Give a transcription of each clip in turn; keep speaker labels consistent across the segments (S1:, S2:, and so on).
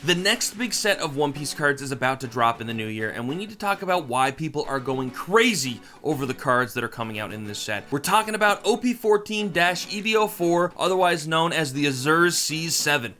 S1: The next big set of One Piece cards is about to drop in the new year, and we need to talk about why people are going crazy over the cards that are coming out in this set. We're talking about OP14-EB04, otherwise known as the Azure C7.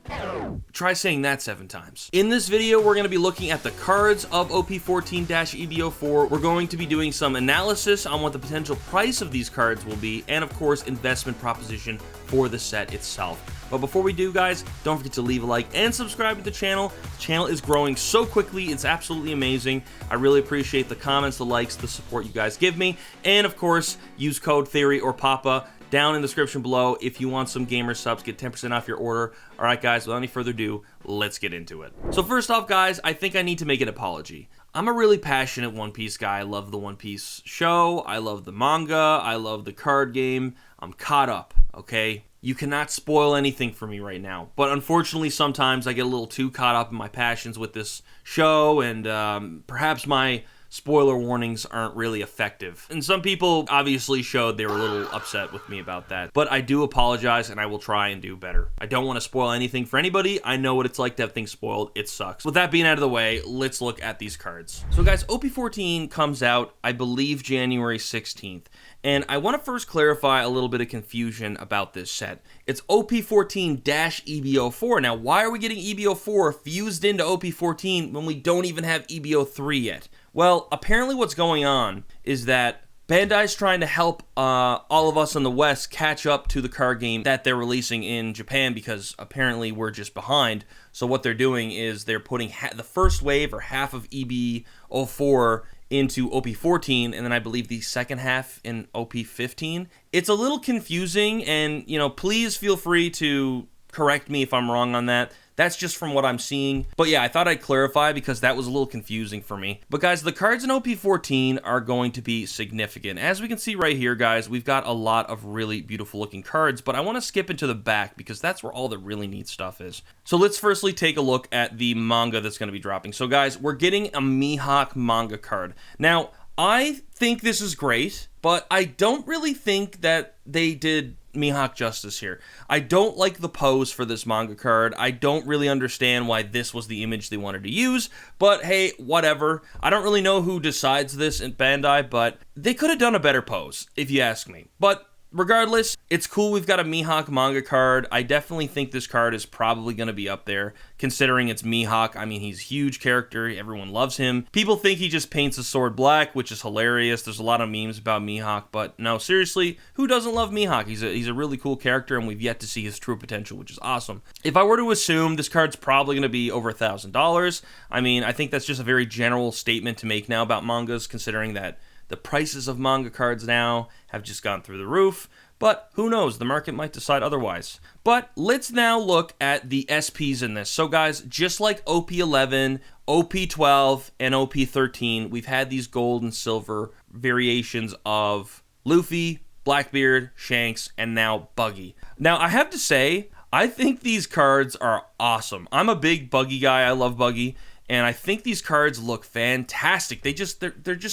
S1: Try saying that 7 times. In this video, we're going to be looking at the cards of OP14-EB04. We're going to be doing some analysis on what the potential price of these cards will be, and of course, investment proposition for the set itself. But before we do, guys, don't forget to leave a like and subscribe to the channel. The channel is growing so quickly, it's absolutely amazing. I really appreciate the comments, the likes, the support you guys give me. And of course, use code Theory or Papa down in the description below if you want some gamer subs, get 10% off your order. Alright guys, without any further ado, let's get into it. So first off, guys, I think I need to make an apology. I'm a really passionate One Piece guy. I love the One Piece show, I love the manga, I love the card game. I'm caught up, okay? You cannot spoil anything for me right now. But unfortunately, sometimes I get a little too caught up in my passions with this show, and perhaps my spoiler warnings aren't really effective. And some people obviously showed they were a little upset with me about that. But I do apologize, and I will try and do better. I don't want to spoil anything for anybody. I know what it's like to have things spoiled. It sucks. With that being out of the way, let's look at these cards. So guys, OP14 comes out, I believe, January 16th. And I want to first clarify a little bit of confusion about this set. It's OP14-EB04. Now, why are we getting EB04 fused into OP14 when we don't even have EB03 yet? Well, apparently what's going on is that Bandai's trying to help all of us in the West catch up to the card game that they're releasing in Japan, because apparently we're just behind. So what they're doing is they're putting the first wave or half of EB04 into OP14, and then I believe the second half in OP15. It's a little confusing, and, you know, please feel free to correct me if I'm wrong on that. That's just from what I'm seeing. But yeah, I thought I'd clarify because that was a little confusing for me. But guys, the cards in OP14 are going to be significant. As we can see right here, guys, we've got a lot of really beautiful looking cards, but I want to skip into the back because that's where all the really neat stuff is. So let's firstly take a look at the manga that's going to be dropping. So guys, we're getting a Mihawk manga card. Now, I think this is great, but I don't really think that they did Mihawk justice here. I don't like the pose for this manga card. I don't really understand why this was the image they wanted to use, but hey, whatever. I don't really know who decides this in Bandai, but they could have done a better pose, if you ask me. But regardless, it's cool we've got a Mihawk manga card. I definitely think this card is probably going to be up there, considering it's Mihawk. I mean, he's a huge character. Everyone loves him. People think he just paints his sword black, which is hilarious. There's a lot of memes about Mihawk, but no, seriously, who doesn't love Mihawk? He's a really cool character, and we've yet to see his true potential, which is awesome. If I were to assume this card's probably going to be over $1,000, I mean, I think that's just a very general statement to make now about mangas, considering that the prices of manga cards now have just gone through the roof, but who knows, the market might decide otherwise. But let's now look at the SPs in this. So guys, just like OP11, OP12, and OP13, we've had these gold and silver variations of Luffy, Blackbeard, Shanks, and now Buggy. Now, I have to say, I think these cards are awesome. I'm a big Buggy guy, I love Buggy. And I think these cards look fantastic. They're just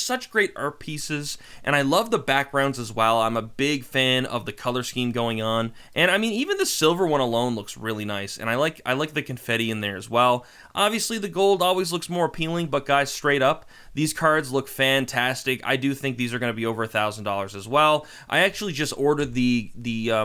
S1: such great art pieces, and I love the backgrounds as well. I'm a big fan of the color scheme going on, and I mean, even the silver one alone looks really nice, and I like the confetti in there as well. Obviously, the gold always looks more appealing, but guys, straight up, these cards look fantastic. I do think these are going to be over $1,000 as well. I actually just ordered the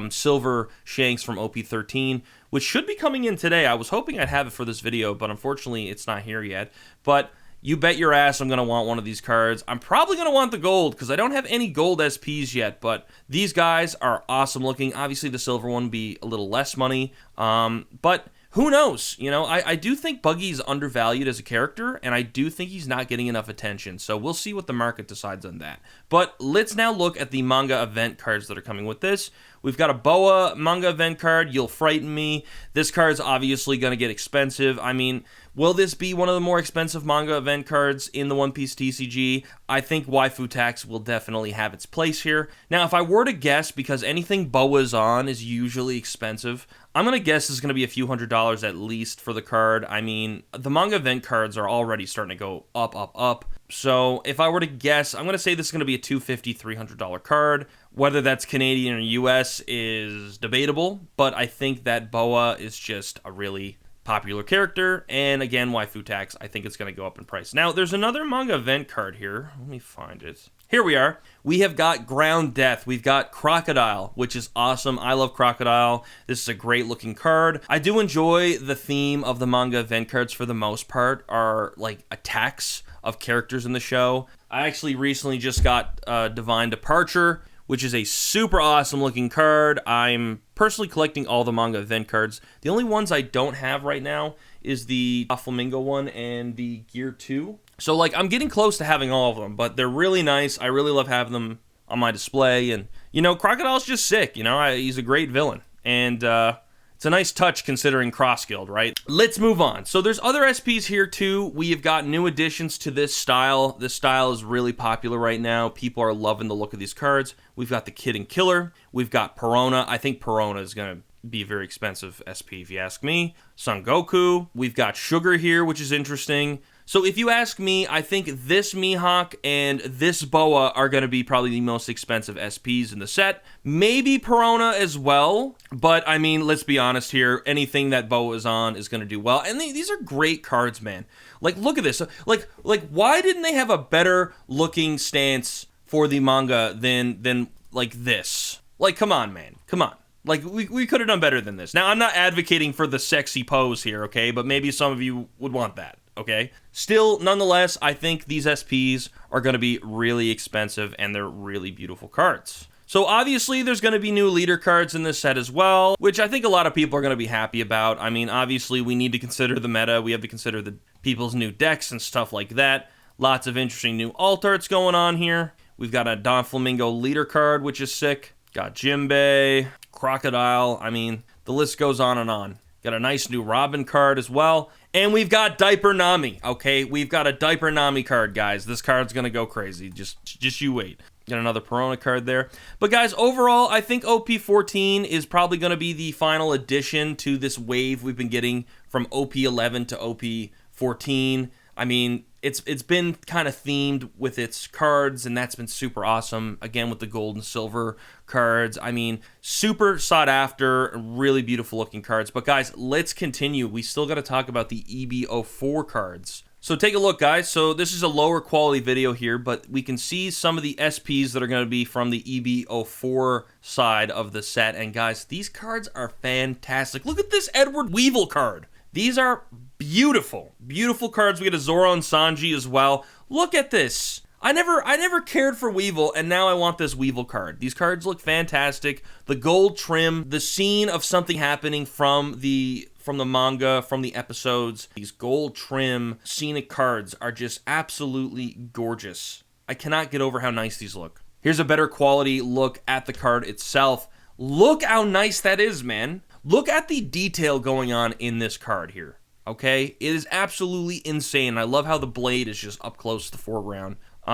S1: silver Shanks from OP13, which should be coming in today. I was hoping I'd have it for this video, but unfortunately it's not here yet. But you bet your ass I'm going to want one of these cards. I'm probably going to want the gold because I don't have any gold SPs yet, but these guys are awesome looking. Obviously the silver one would be a little less money, but who knows? You know, I do think Buggy's undervalued as a character, and I do think he's not getting enough attention, so we'll see what the market decides on that. But let's now look at the manga event cards that are coming with this. We've got a Boa manga event card, You'll Frighten Me. This card's obviously going to get expensive. I mean, will this be one of the more expensive manga event cards in the One Piece TCG? I think Waifu Tax will definitely have its place here. Now, if I were to guess, because anything Boa's on is usually expensive, I'm going to guess this is going to be a few $100s at least for the card. I mean, the manga event cards are already starting to go up, up, up. So if I were to guess, I'm going to say this is going to be a $250, $300 card. Whether that's Canadian or US is debatable, but I think that Boa is just a really popular character, and again, waifu tax, I think it's going to go up in price. Now, there's another manga event card here. Let me find it. Here we are. We have got Ground Death. We've got Crocodile, which is awesome. I love Crocodile. This is a great looking card. I do enjoy the theme of the manga event cards for the most part, are like attacks of characters in the show. I actually recently just got Divine Departure, which is a super awesome looking card. I'm personally collecting all the manga event cards. The only ones I don't have right now is the Flamingo one and the Gear 2. So, like, I'm getting close to having all of them, but they're really nice. I really love having them on my display. And, you know, Crocodile's just sick. You know, he's a great villain. And it's a nice touch considering Cross Guild, right? Let's move on. So there's other SPs here, too. We have got new additions to this style. This style is really popular right now. People are loving the look of these cards. We've got the Kid and Killer. We've got Perona. I think Perona is going to be a very expensive SP, if you ask me. Son Goku. We've got Sugar here, which is interesting. So if you ask me, I think this Mihawk and this Boa are going to be probably the most expensive SPs in the set. Maybe Perona as well, but I mean, let's be honest here. Anything that Boa is on is going to do well. And these are great cards, man. Like, look at this. Like, why didn't they have a better looking stance for the manga than like this? Like, come on, man. Come on. Like, we could have done better than this. Now, I'm not advocating for the sexy pose here, okay? But maybe some of you would want that. Okay. Still, nonetheless, I think these SPs are going to be really expensive and they're really beautiful cards. So obviously, there's going to be new leader cards in this set as well, which I think a lot of people are going to be happy about. I mean, obviously, we need to consider the meta. We have to consider the people's new decks and stuff like that. Lots of interesting new alt arts going on here. We've got a Don Flamingo leader card, which is sick. Got Jimbei, Crocodile. I mean, the list goes on and on. Got a nice new Robin card as well. And we've got Diaper Nami, okay? We've got a Diaper Nami card, guys. This card's going to go crazy. Just you wait. Got another Perona card there. But, guys, overall, I think OP14 is probably going to be the final addition to this wave we've been getting from OP11 to OP14. I mean, it's been kind of themed with its cards, and that's been super awesome. Again, with the gold and silver cards. I mean, super sought after, really beautiful looking cards. But guys, let's continue. We still got to talk about the EB04 cards. So take a look, guys. So this is a lower quality video here, but we can see some of the SPs that are going to be from the EB04 side of the set. And guys, these cards are fantastic. Look at this Edward Weevil card. These are beautiful, beautiful cards. We get a Zoro and Sanji as well. Look at this. I never cared for Weevil, and now I want this Weevil card. These cards look fantastic. The gold trim, the scene of something happening from the manga, from the episodes. These gold trim scenic cards are just absolutely gorgeous. I cannot get over how nice these look. Here's a better quality look at the card itself. Look how nice that is, man. Look at the detail going on in this card here, okay? It is absolutely insane. I love how the blade is just up close to the foreground. We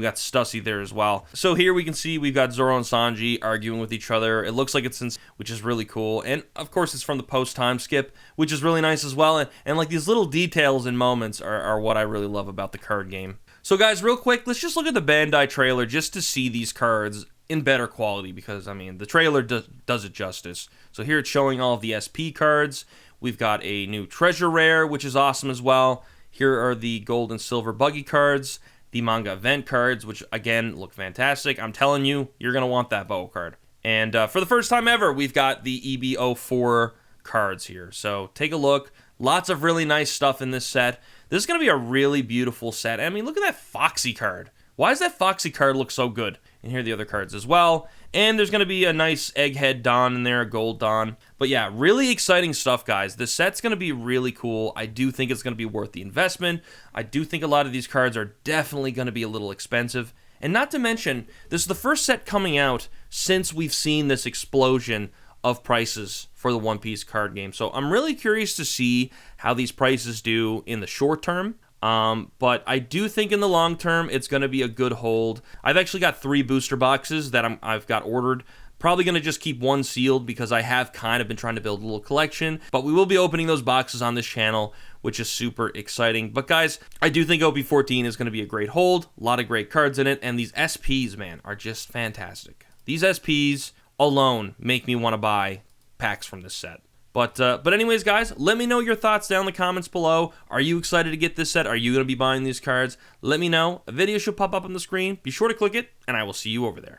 S1: got Stussy there as well. So here we can see we've got Zoro and Sanji arguing with each other. It looks like it's which is really cool. And of course it's from the post time skip, which is really nice as well. And like these little details and moments are what I really love about the card game. So guys, real quick, let's just look at the Bandai trailer just to see these cards in better quality, because I mean the trailer does it justice. So here it's showing all of the SP cards. We've got a new treasure rare, which is awesome as well. Here are the gold and silver buggy cards, the manga event cards, which again look fantastic. I'm telling you, you're gonna want that bow card. And for the first time ever, we've got the EB04 cards here. So take a look. Lots of really nice stuff in this set. This is gonna be a really beautiful set. I mean, look at that Foxy card. Why does that Foxy card look so good? And here are the other cards as well. And there's going to be a nice Egghead Don in there, a Gold Don. But yeah, really exciting stuff, guys. This set's going to be really cool. I do think it's going to be worth the investment. I do think a lot of these cards are definitely going to be a little expensive. And not to mention, this is the first set coming out since we've seen this explosion of prices for the One Piece card game. So I'm really curious to see how these prices do in the short term. But I do think in the long term, it's going to be a good hold. I've actually got 3 booster boxes that I've got ordered. Probably going to just keep one sealed because I have kind of been trying to build a little collection. But we will be opening those boxes on this channel, which is super exciting. But guys, I do think OP14 is going to be a great hold. A lot of great cards in it. And these SPs, man, are just fantastic. These SPs alone make me want to buy packs from this set. But anyways, guys, let me know your thoughts down in the comments below. Are you excited to get this set? Are you going to be buying these cards? Let me know. A video should pop up on the screen. Be sure to click it, and I will see you over there.